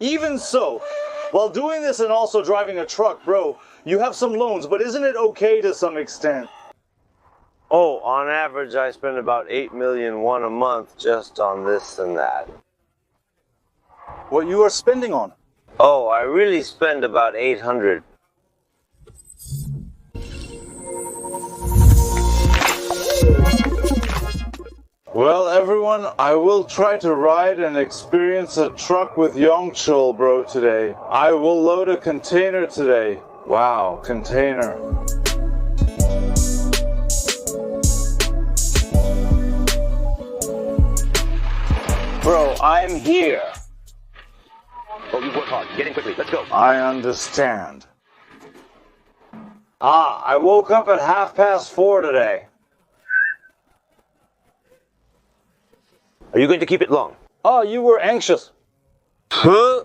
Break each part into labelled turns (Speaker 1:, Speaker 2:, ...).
Speaker 1: Even so, while doing this and also driving a truck, bro, you have some loans, but isn't it okay to some extent?
Speaker 2: Oh, on average, I spend about 8,000,001 a month just on this and that.
Speaker 1: What you are spending on?
Speaker 2: Oh, I really spend about 800.
Speaker 1: Well, everyone, I will try to ride and experience a truck with Lee-Cherun, bro, today. I will load a container today. Wow, container. Bro, I'm here.
Speaker 3: Oh, you work hard. Get in quickly. Let's go.
Speaker 1: I understand. I woke up at 4:30 today.
Speaker 3: Are you going to keep it long?
Speaker 1: Oh, you were anxious.
Speaker 2: Huh?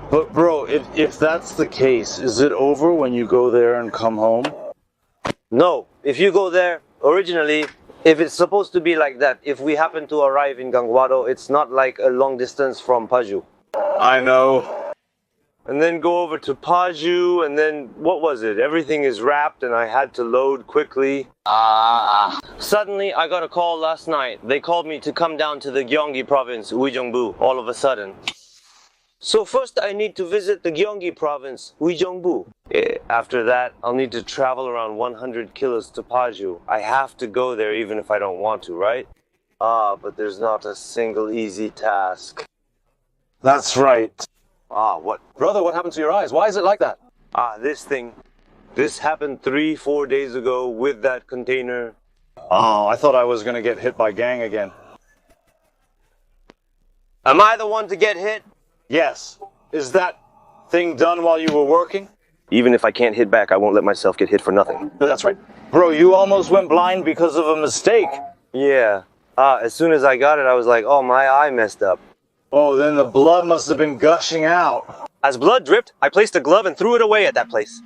Speaker 1: But bro, if that's the case, is it over when you go there and come home?
Speaker 2: No, if you go there, originally, if it's supposed to be like that, if we happen to arrive in Gangwado, it's not like a long distance from Paju.
Speaker 1: I know.
Speaker 2: And then go over to Paju, and then, what was it? Everything is wrapped, and I had to load quickly. Suddenly, I got a call last night. They called me to come down to the Gyeonggi province, Uijeongbu, all of a sudden. So first, I need to visit the Gyeonggi province, Uijeongbu. After that, I'll need to travel around 100 kilos to Paju. I have to go there even if I don't want to, right? But there's not a single easy task.
Speaker 1: That's right.
Speaker 2: What?
Speaker 1: Brother, what happened to your eyes? Why is it like that?
Speaker 2: This thing. This happened 3-4 days ago with that container.
Speaker 1: Oh, I thought I was gonna get hit by gang again.
Speaker 2: Am I the one to get hit?
Speaker 1: Yes. Is that thing done while you were working?
Speaker 3: Even if I can't hit back, I won't let myself get hit for nothing.
Speaker 1: That's right. Bro, you almost went blind because of a mistake.
Speaker 2: Yeah. As soon as I got it, I was like, oh, my eye messed up.
Speaker 1: Oh, then the blood must have been gushing out.
Speaker 3: As blood dripped, I placed a glove and threw it away at that place.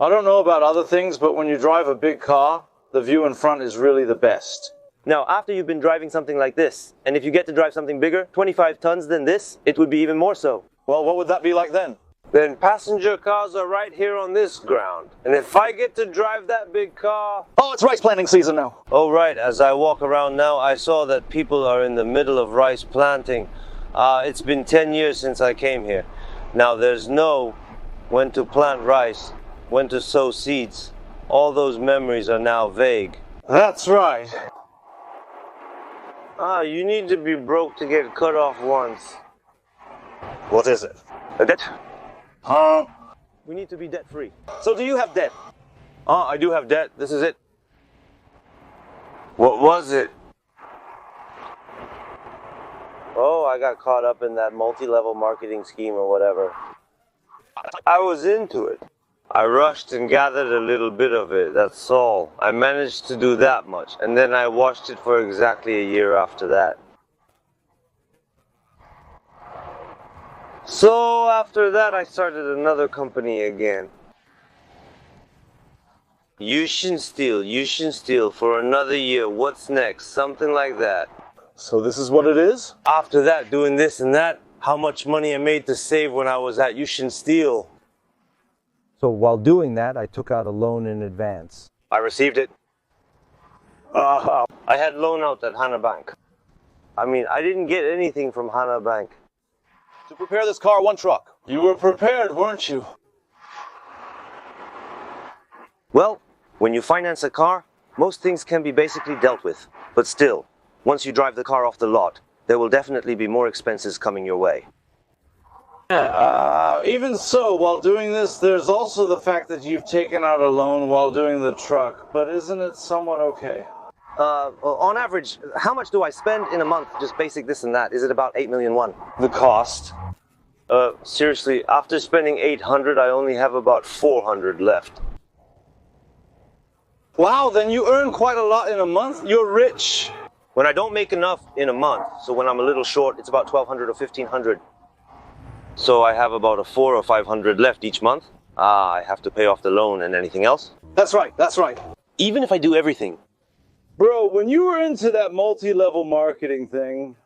Speaker 1: I don't know about other things, but when you drive a big car, the view in front is really the best.
Speaker 3: Now, after you've been driving something like this, and if you get to drive something bigger, 25 tons than this, it would be even more so.
Speaker 1: Well, what would that be like then?
Speaker 2: Then passenger cars are right here on this ground. And if I get to drive that big car...
Speaker 1: Oh, it's rice planting season now.
Speaker 2: Oh, right. As I walk around now, I saw that people are in the middle of rice planting. It's been 10 years since I came here. Now, there's no when to plant rice, when to sow seeds. All those memories are now vague.
Speaker 1: That's right.
Speaker 2: You need to be broke to get cut off once.
Speaker 1: What is it?
Speaker 3: A debt?
Speaker 1: Huh?
Speaker 3: We need to be debt-free.
Speaker 1: So do you have debt?
Speaker 2: I do have debt. This is it. What was it? Oh, I got caught up in that multi-level marketing scheme or whatever. I was into it. I rushed and gathered a little bit of it, that's all. I managed to do that much, and then I watched it for exactly a year after that. So after that, I started another company again. Yushin Steel for another year. What's next? Something like that.
Speaker 1: So this is what it is?
Speaker 2: After that, doing this and that, how much money I made to save when I was at Yushin Steel.
Speaker 4: So while doing that, I took out a loan in advance.
Speaker 3: I received it.
Speaker 2: I had loan out at Hana Bank. I mean, I didn't get anything from Hana Bank.
Speaker 1: To prepare this car, one truck. You were prepared, weren't you?
Speaker 3: Well, when you finance a car, most things can be basically dealt with. But still, once you drive the car off the lot, there will definitely be more expenses coming your way.
Speaker 1: Even so, while doing this, there's also the fact that you've taken out a loan while doing the truck, but isn't it somewhat okay?
Speaker 3: On average, how much do I spend in a month, just basic this and that? Is it about 8,000,001?
Speaker 1: The cost?
Speaker 2: Seriously, after spending 800, I only have about 400 left.
Speaker 1: Wow, then you earn quite a lot in a month. You're rich.
Speaker 3: When I don't make enough in a month, so when I'm a little short, it's about 1,200 or 1,500.
Speaker 2: So I have about a 400 or 500 left each month. I have to pay off the loan and anything else.
Speaker 1: That's right, that's right.
Speaker 3: Even if I do everything.
Speaker 1: Bro, when you were into that multi-level marketing thing,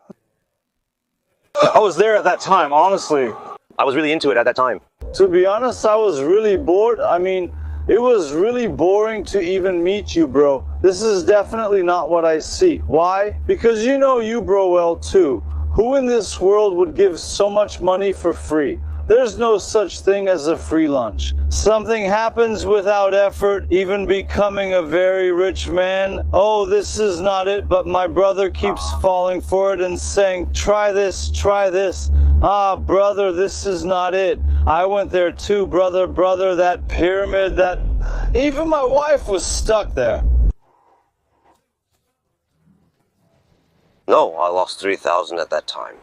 Speaker 1: I was there at that time, honestly.
Speaker 3: I was really into it at that time.
Speaker 1: To be honest, I was really bored. I mean, it was really boring to even meet you, bro. This is definitely not what I see. Why? Because you know you, bro, well too. Who in this world would give so much money for free? There's no such thing as a free lunch. Something happens without effort, even becoming a very rich man. Oh, this is not it, but my brother keeps falling for it and saying, try this, try this. Ah, brother, this is not it. I went there too, brother, that pyramid, that... Even my wife was stuck there.
Speaker 3: No, I lost 3,000 at that time.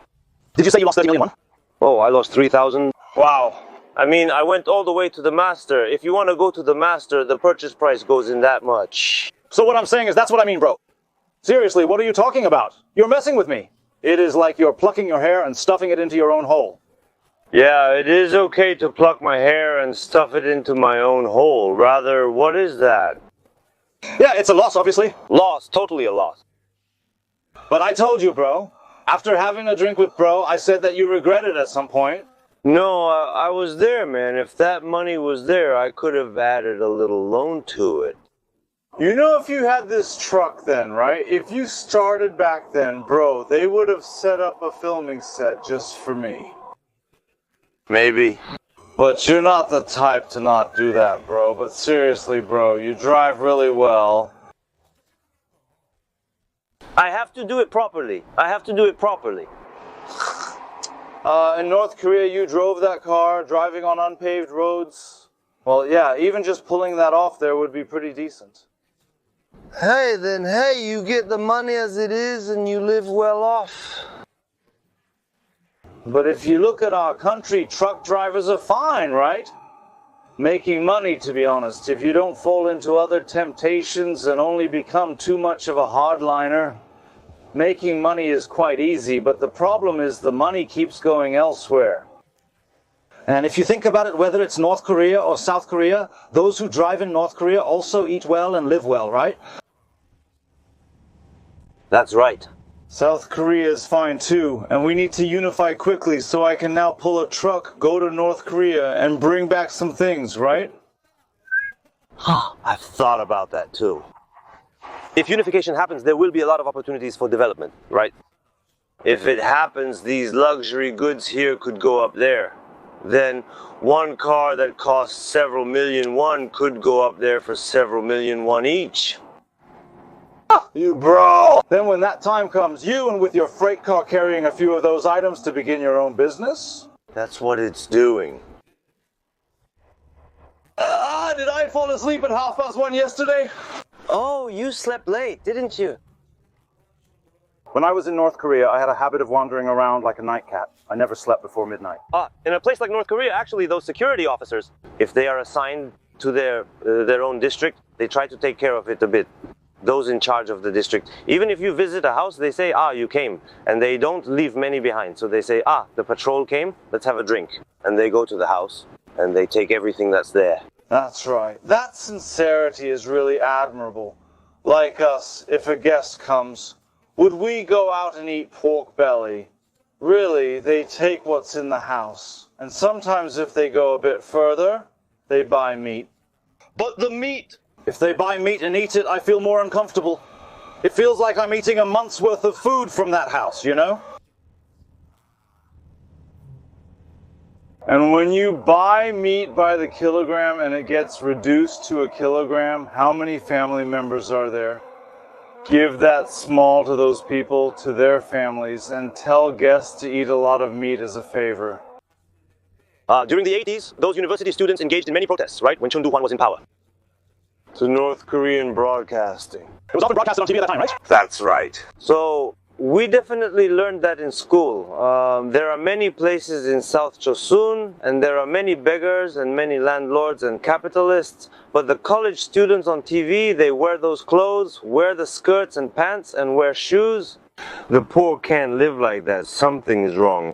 Speaker 2: Did you say you lost 30 million?
Speaker 3: Oh, I lost 3,000.
Speaker 2: Wow. I mean, I went all the way to the master. If you want to go to the master, the purchase price goes in that much.
Speaker 5: So what I'm saying is that's what I mean, bro. Seriously, what are you talking about? You're messing with me. It is like you're plucking your hair and stuffing it into your own hole.
Speaker 2: Yeah, it is okay to pluck my hair and stuff it into my own hole. Rather, what is that?
Speaker 5: Yeah, it's a loss, obviously.
Speaker 2: Loss, totally a loss.
Speaker 5: But I told you, bro. After having a drink with bro, I said that you regret it at some point.
Speaker 2: No, I was there, man. If that money was there, I could have added a little loan to it.
Speaker 1: You know, if you had this truck then, right? If you started back then, bro, they would have set up a filming set just for me.
Speaker 2: Maybe.
Speaker 1: But you're not the type to not do that, bro. But seriously, bro, you drive really well.
Speaker 2: I have to do it properly. I have to do it properly.
Speaker 1: In North Korea, you drove that car, driving on unpaved roads. Well, yeah, even just pulling that off there would be pretty decent.
Speaker 2: Hey, then, hey, you get the money as it is and you live well off.
Speaker 1: But if you look at our country, truck drivers are fine, right? Making money, to be honest, if you don't fall into other temptations and only become too much of a hardliner. Making money is quite easy, but the problem is the money keeps going elsewhere.
Speaker 5: And if you think about it, whether it's North Korea or South Korea, those who drive in North Korea also eat well and live well, right?
Speaker 2: That's right.
Speaker 1: South Korea is fine too, and we need to unify quickly so I can now pull a truck, go to North Korea, and bring back some things, right?
Speaker 2: I've thought about that too. If unification happens, there will be a lot of opportunities for development, right? If it happens, these luxury goods here could go up there. Then one car that costs several million won could go up there for several million won each.
Speaker 1: You bro! Then when that time comes, you and with your freight car carrying a few of those items to begin your own business?
Speaker 2: That's what it's doing.
Speaker 1: Did I fall asleep at 1:30 yesterday?
Speaker 2: Oh, you slept late, didn't you?
Speaker 5: When I was in North Korea, I had a habit of wandering around like a night cat. I never slept before midnight.
Speaker 2: In a place like North Korea, actually, those security officers, if they are assigned to their own district, they try to take care of it a bit. Those in charge of the district. Even if you visit a house, they say, you came. And they don't leave many behind. So they say, the patrol came, let's have a drink. And they go to the house and they take everything that's there.
Speaker 1: That's right. That sincerity is really admirable. Like us, if a guest comes, would we go out and eat pork belly? Really, they take what's in the house. And sometimes if they go a bit further, they buy meat.
Speaker 5: But the meat! If they buy meat and eat it, I feel more uncomfortable. It feels like I'm eating a month's worth of food from that house, you know?
Speaker 1: And when you buy meat by the kilogram and it gets reduced to a kilogram, how many family members are there? Give that small to those people, to their families, and tell guests to eat a lot of meat as a favor.
Speaker 2: During the 80s, those university students engaged in many protests, right? When Chun Doo-hwan was in power.
Speaker 1: To North Korean broadcasting.
Speaker 5: It was often broadcasted on TV at that time, right?
Speaker 1: That's right.
Speaker 2: So, we definitely learned that in school. There are many places in South Chosun, and there are many beggars and many landlords and capitalists, but the college students on TV, they wear those clothes, wear the skirts and pants, and wear shoes. The poor can't live like that. Something is wrong.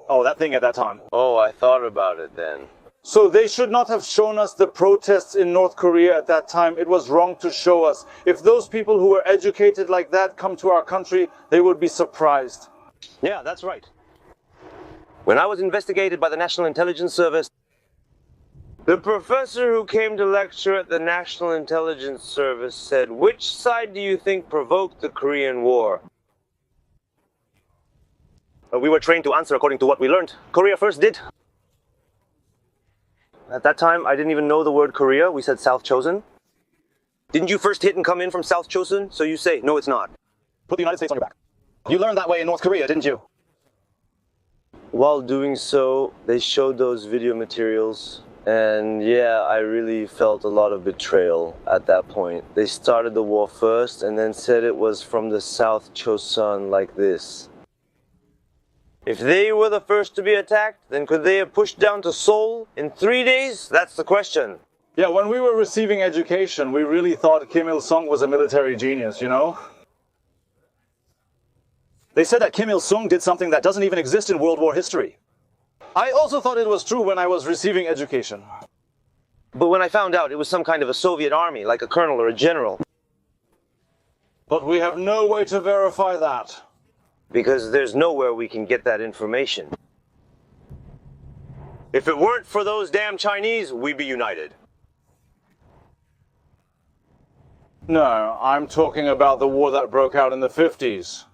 Speaker 5: Oh, that thing at that time.
Speaker 2: Oh, I thought about it then.
Speaker 1: So they should not have shown us the protests in North Korea at that time. It was wrong to show us. If those people who were educated like that come to our country, they would be surprised.
Speaker 3: Yeah, that's right. When I was investigated by the National Intelligence Service,
Speaker 2: The professor who came to lecture at the National Intelligence Service said, "Which side do you think provoked the Korean War?"
Speaker 3: we were trained to answer according to what we learned. Korea first did. At that time, I didn't even know the word Korea. We said South Chosen. Didn't you first hit and come in from South Chosen? So you say, no, it's not.
Speaker 5: Put the United States on your back. You learned that way in North Korea, didn't you?
Speaker 2: While doing so, they showed those video materials, and yeah, I really felt a lot of betrayal at that point. They started the war first and then said it was from the South Chosun like this. If they were the first to be attacked, then could they have pushed down to Seoul in 3 days? That's the question.
Speaker 1: Yeah, when we were receiving education, we really thought Kim Il-sung was a military genius, you know?
Speaker 5: They said that Kim Il-sung did something that doesn't even exist in World War history.
Speaker 1: I also thought it was true when I was receiving education.
Speaker 3: But when I found out, it was some kind of a Soviet army, like a colonel or a general.
Speaker 1: But we have no way to verify that.
Speaker 2: Because there's nowhere we can get that information. If it weren't for those damn Chinese, we'd be united.
Speaker 1: No, I'm talking about the war that broke out in the 50s.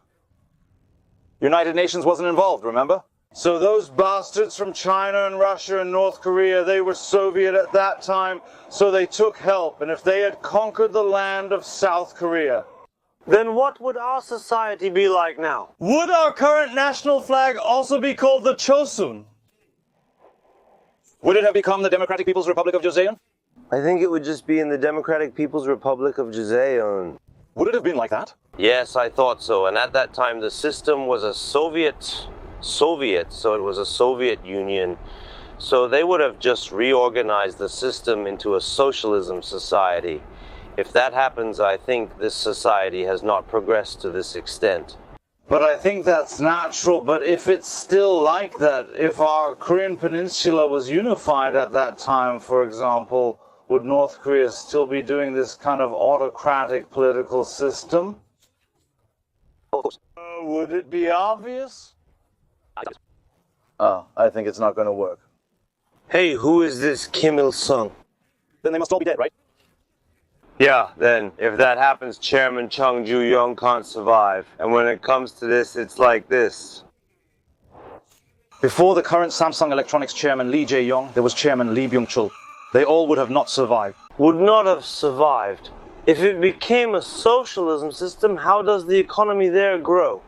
Speaker 5: United Nations wasn't involved, remember?
Speaker 1: So those bastards from China and Russia and North Korea, they were Soviet at that time, so they took help. And if they had conquered the land of South Korea,
Speaker 2: Then what would our society be like now?
Speaker 1: would our current national flag also be called the Chosun?
Speaker 5: Would it have become the Democratic People's Republic of Joseon?
Speaker 2: I think it would just be in the Democratic People's Republic of Joseon.
Speaker 5: Would it have been like that?
Speaker 2: Yes, I thought so. And at that time, the system was a Soviet, so it was a Soviet Union. So they would have just reorganized the system into a socialism society. If that happens, I think this society has not progressed to this extent.
Speaker 1: But I think that's natural. But if it's still like that, if our Korean peninsula was unified at that time, for example, would North Korea still be doing this kind of autocratic political system?
Speaker 3: Of course.
Speaker 1: Would it be obvious? I think it's not going to work.
Speaker 2: Hey, who is this Kim Il-sung?
Speaker 5: Then they must all be dead, right?
Speaker 2: Yeah, then, if that happens, Chairman Chung Ju-young can't survive. And when it comes to this, it's like this.
Speaker 5: Before the current Samsung Electronics chairman Lee Jae-yong, there was chairman Lee Byung-chul. They all would have not survived.
Speaker 2: Would not have survived. If it became a socialism system, how does the economy there grow?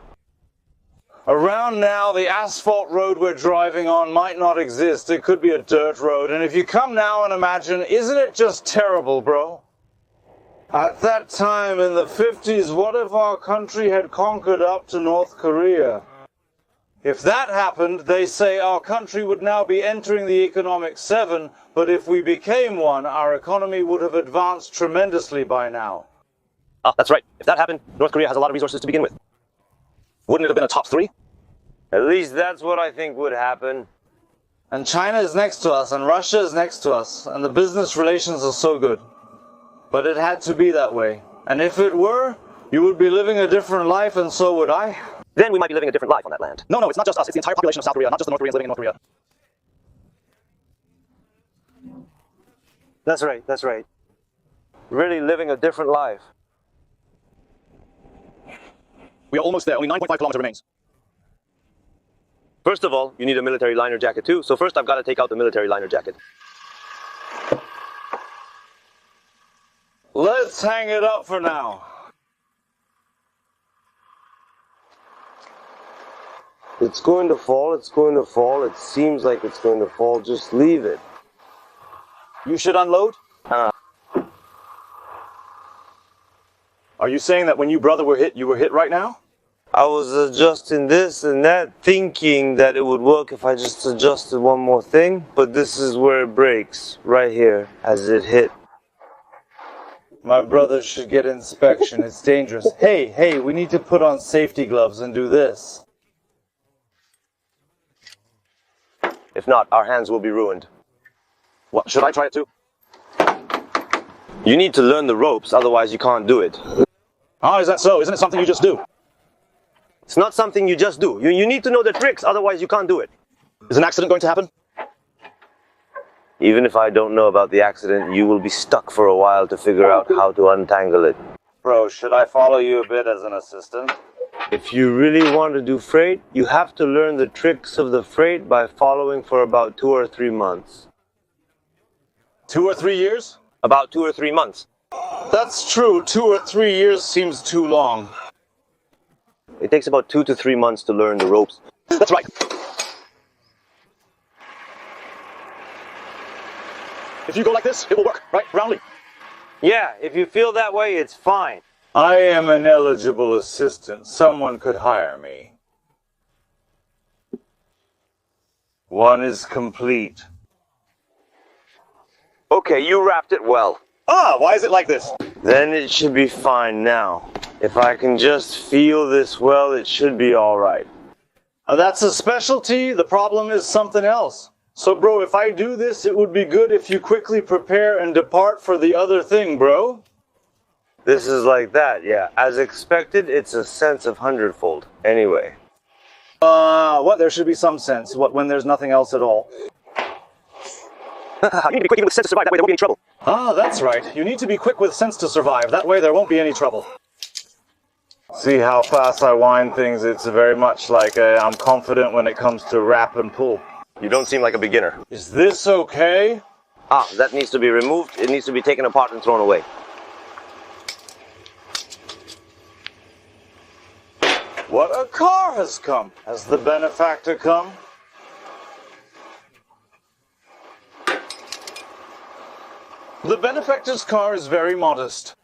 Speaker 1: Around now, the asphalt road we're driving on might not exist. It could be a dirt road. And if you come now and imagine, isn't it just terrible, bro? At that time in the 50s, what if our country had conquered up to North Korea? If that happened, they say our country would now be entering the economic seven, but if we became one, our economy would have advanced tremendously by now.
Speaker 5: That's right. If that happened, North Korea has a lot of resources to begin with. Wouldn't it have been a top 3?
Speaker 2: At least that's what I think would happen.
Speaker 1: And China is next to us, and Russia is next to us, and the business relations are so good. But it had to be that way. And if it were, you would be living a different life, and so would I.
Speaker 5: Then we might be living a different life on that land. No, it's not just us. It's the entire population of South Korea, not just the North Koreans living in North Korea.
Speaker 2: That's right. Really living a different life.
Speaker 5: We are almost there. Only 9.5 kilometers remains.
Speaker 3: First of all, you need a military liner jacket too. So first I've got to take out the military liner jacket.
Speaker 1: Let's hang it up for now.
Speaker 2: It's going to fall, it's going to fall. It seems like it's going to fall. Just leave it.
Speaker 5: You should unload? Are you saying that when you brother were hit, you were hit right now?
Speaker 2: I was adjusting this and that, thinking that it would work if I just adjusted one more thing. But this is where it breaks, right here, as it hit.
Speaker 1: My brother should get inspection. It's dangerous. Hey, we need to put on safety gloves and do this.
Speaker 3: If not, our hands will be ruined.
Speaker 5: What, should I try it too?
Speaker 3: You need to learn the ropes, otherwise you can't do it.
Speaker 5: Is that so? Isn't it something you just do?
Speaker 2: It's not something you just do. You need to know the tricks, otherwise you can't do it.
Speaker 5: Is an accident going to happen?
Speaker 2: Even if I don't know about the accident, you will be stuck for a while to figure out how to untangle it.
Speaker 1: Bro, should I follow you a bit as an assistant?
Speaker 2: If you really want to do freight, you have to learn the tricks of the freight by following for about 2 or 3 months.
Speaker 1: 2 or 3 years?
Speaker 2: About 2 or 3 months.
Speaker 1: That's true. 2 or 3 years seems too long.
Speaker 2: It takes about 2 to 3 months to learn the ropes.
Speaker 5: That's right. If you go like this, it will work, right? Roundly.
Speaker 2: Yeah, if you feel that way, it's fine.
Speaker 1: I am an eligible assistant. Someone could hire me. One is complete.
Speaker 2: Okay, you wrapped it well.
Speaker 5: Ah, why is it like this?
Speaker 2: Then it should be fine now. If I can just feel this well, it should be all right.
Speaker 1: That's a specialty. The problem is something else. So, bro, if I do this, it would be good if you quickly prepare and depart for the other thing, bro.
Speaker 2: This is like that, yeah. As expected, it's a sense of hundredfold. Anyway.
Speaker 1: What? There should be some sense. What, when there's nothing else at all?
Speaker 5: You need to be quick even with sense to survive, that way there won't be any trouble.
Speaker 1: Ah, that's right. You need to be quick with sense to survive. That way there won't be any trouble. See how fast I wind things? It's very much like I'm confident when it comes to wrap and pull.
Speaker 2: You don't seem like a beginner.
Speaker 1: Is this okay?
Speaker 2: Ah, that needs to be removed. It needs to be taken apart and thrown away.
Speaker 1: What a car has come! Has the benefactor come? The benefactor's car is very modest.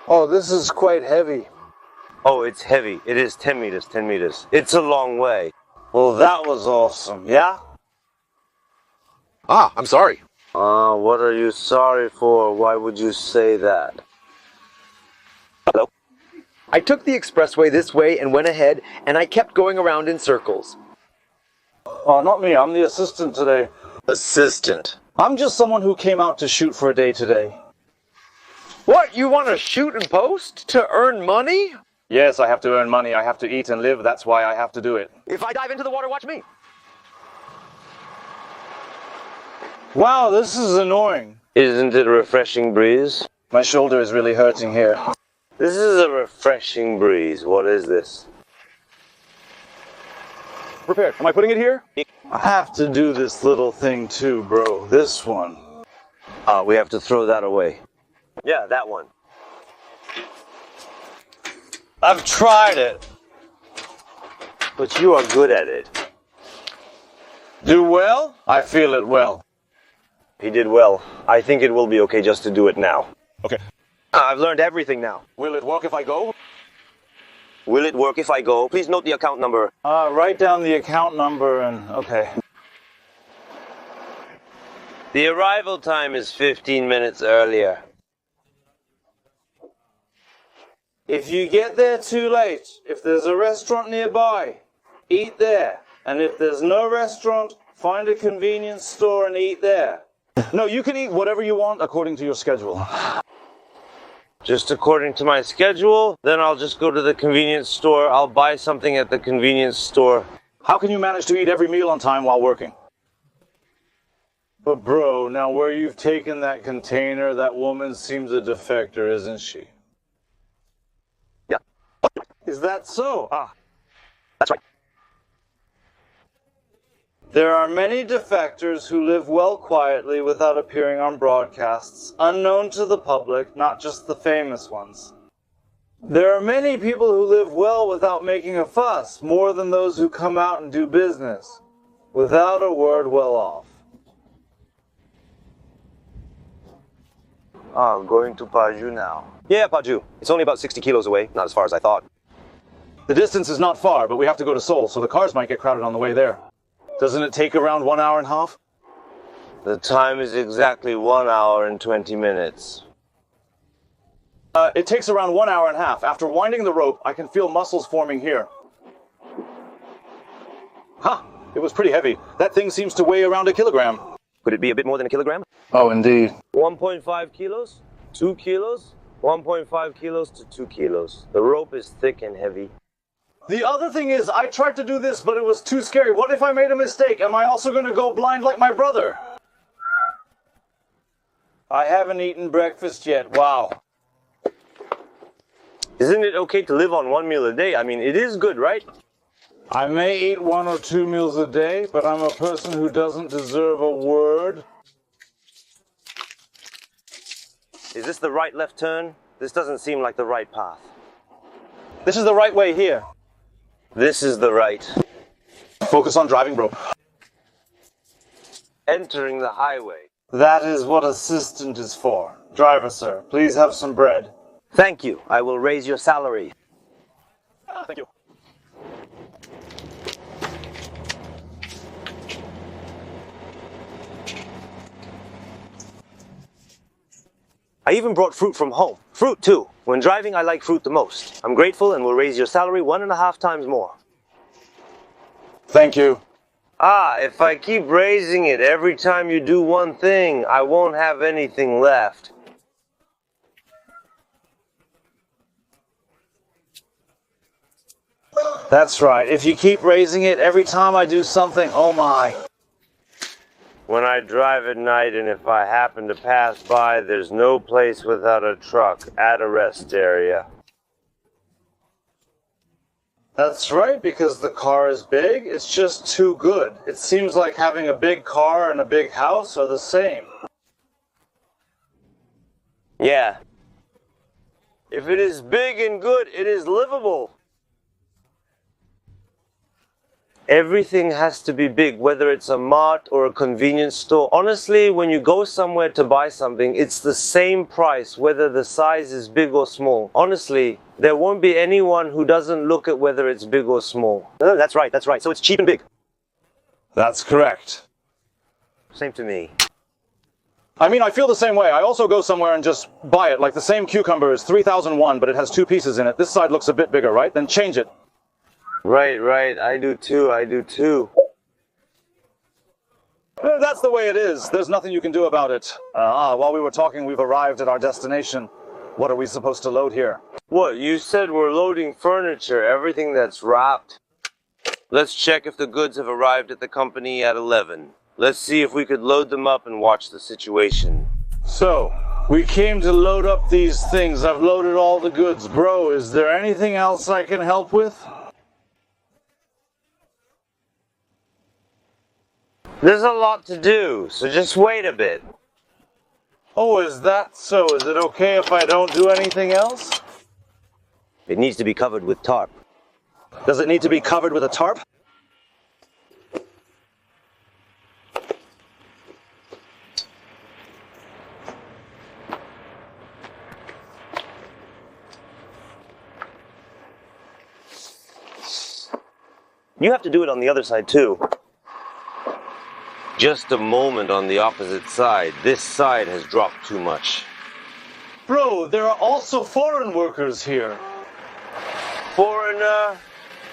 Speaker 1: Oh, this is quite heavy.
Speaker 2: Oh, it's heavy. It is 10 meters, 10 meters. It's a long way.
Speaker 1: Well, that was awesome, yeah?
Speaker 5: Ah, I'm sorry.
Speaker 2: What are you sorry for? Why would you say that?
Speaker 5: Hello? I took the expressway this way and went ahead, and I kept going around in circles.
Speaker 1: Oh, not me. I'm the assistant today.
Speaker 5: Assistant?
Speaker 1: I'm just someone who came out to shoot for a day today.
Speaker 5: What, you want to shoot and post? To earn money?
Speaker 1: Yes, I have to earn money. I have to eat and live. That's why I have to do it.
Speaker 5: If I dive into the water, watch me.
Speaker 1: Wow, this is annoying.
Speaker 2: Isn't it a refreshing breeze?
Speaker 1: My shoulder is really hurting here.
Speaker 2: This is a refreshing breeze. What is this?
Speaker 5: Prepared. Am I putting it here?
Speaker 1: I have to do this little thing too, bro. This one.
Speaker 2: We have to throw that away. Yeah, that one.
Speaker 1: I've tried it.
Speaker 2: But you are good at it.
Speaker 1: Do well? I feel it well.
Speaker 2: He did well. I think it will be okay just to do it now.
Speaker 5: Okay.
Speaker 2: I've learned everything now.
Speaker 5: Will it work if I go?
Speaker 2: Will it work if I go? Please note the account number.
Speaker 1: Write down the account number and okay.
Speaker 2: The arrival time is 15 minutes earlier.
Speaker 1: If you get there too late, if there's a restaurant nearby, eat there. And if there's no restaurant, find a convenience store and eat there.
Speaker 5: No, you can eat whatever you want according to your schedule.
Speaker 2: Just according to my schedule, then I'll just go to the convenience store. I'll buy something at the convenience store.
Speaker 5: How can you manage to eat every meal on time while working?
Speaker 1: But bro, now where you've taken that container, that woman seems a defector, isn't she?
Speaker 5: Yeah.
Speaker 1: Is that so?
Speaker 5: That's right.
Speaker 1: There are many defectors who live well quietly without appearing on broadcasts, unknown to the public, not just the famous ones. There are many people who live well without making a fuss, more than those who come out and do business, without a word well off.
Speaker 2: I'm going to Paju now.
Speaker 5: Yeah, Paju. It's only about 60 kilos away, not as far as I thought. The distance is not far, but we have to go to Seoul, so the cars might get crowded on the way there. Doesn't it take around 1 hour and a half?
Speaker 2: The time is exactly 1 hour and 20 minutes.
Speaker 5: It takes around 1 hour and a half. After winding the rope, I can feel muscles forming here. Huh, it was pretty heavy. That thing seems to weigh around 1 kilogram. Could it be a bit more than 1 kilogram?
Speaker 1: Oh, indeed.
Speaker 2: 1.5 kilos? 2 kilos? 1.5 kilos to 2 kilos. The rope is thick and heavy.
Speaker 1: The other thing is, I tried to do this, but it was too scary. What if I made a mistake? Am I also going to go blind like my brother? I haven't eaten breakfast yet. Wow.
Speaker 2: Isn't it okay to live on one meal a day? I mean, it is good, right?
Speaker 1: I may eat 1 or 2 meals a day, but I'm a person who doesn't deserve a word.
Speaker 2: Is this the right left turn? This doesn't seem like the right path.
Speaker 1: This is the right way here.
Speaker 2: This is the right.
Speaker 5: Focus on driving, bro.
Speaker 2: Entering the highway.
Speaker 1: That is what assistant is for. Driver, sir, please have some bread.
Speaker 2: Thank you. I will raise your salary.
Speaker 5: Thank you.
Speaker 2: I even brought fruit from home. Fruit too. When driving, I like fruit the most. I'm grateful and will raise your salary 1.5 times more.
Speaker 1: Thank you.
Speaker 2: If I keep raising it every time you do one thing, I won't have anything left.
Speaker 1: That's right. If you keep raising it every time I do something, oh my.
Speaker 2: When I drive at night and if I happen to pass by, there's no place without a truck at a rest area.
Speaker 1: That's right, because the car is big, it's just too good. It seems like having a big car and a big house are the same.
Speaker 2: Yeah. If it is big and good, it is livable. Everything has to be big, whether it's a mart or a convenience store. Honestly, when you go somewhere to buy something, it's the same price, whether the size is big or small. Honestly, there won't be anyone who doesn't look at whether it's big or small.
Speaker 3: No, that's right, that's right. So it's cheap and big.
Speaker 1: That's correct.
Speaker 2: Same to me.
Speaker 5: I mean, I feel the same way. I also go somewhere and just buy it. Like the same cucumber is 3001, but it has 2 pieces in it. This side looks a bit bigger, right? Then change it.
Speaker 2: Right. I do too.
Speaker 5: That's the way it is. There's nothing you can do about it. While we were talking, we've arrived at our destination. What are we supposed to load here?
Speaker 2: What, you said we're loading furniture, everything that's wrapped? Let's check if the goods have arrived at the company at 11. Let's see if we could load them up and watch the situation.
Speaker 1: So, we came to load up these things. I've loaded all the goods. Bro, is there anything else I can help with?
Speaker 2: There's a lot to do, so just wait a bit.
Speaker 1: Oh, is that so? Is it okay if I don't do anything else?
Speaker 3: It needs to be covered with tarp.
Speaker 5: Does it need to be covered with a tarp?
Speaker 3: You have to do it on the other side too.
Speaker 2: Just a moment on the opposite side. This side has dropped too much.
Speaker 1: Bro, there are also foreign workers here.
Speaker 2: Foreigner?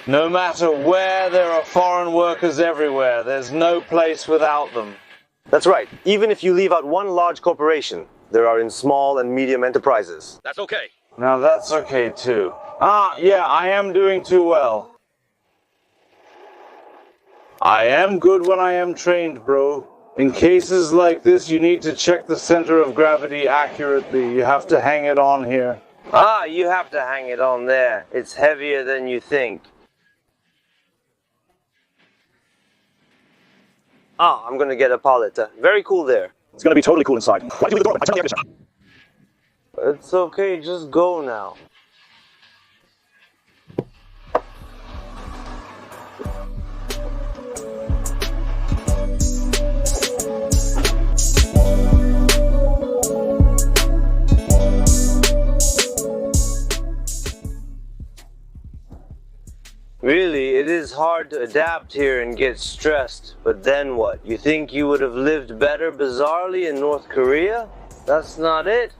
Speaker 1: No matter where, there are foreign workers everywhere. There's no place without them.
Speaker 3: That's right. Even if you leave out one large corporation, there are in small and medium enterprises.
Speaker 5: That's okay.
Speaker 1: Now that's okay too. Yeah, I am doing too well. I am good when I am trained, bro. In cases like this, you need to check the center of gravity accurately. You have to hang it on here.
Speaker 2: You have to hang it on there. It's heavier than you think. I'm gonna get a pallet. Very cool there.
Speaker 5: It's gonna be totally cool inside. Why do you leave the door open? I turn the air conditioner.
Speaker 2: It's okay, just go now. Really, it is hard to adapt here and get stressed. But then what? You think you would have lived better bizarrely in North Korea? That's not it.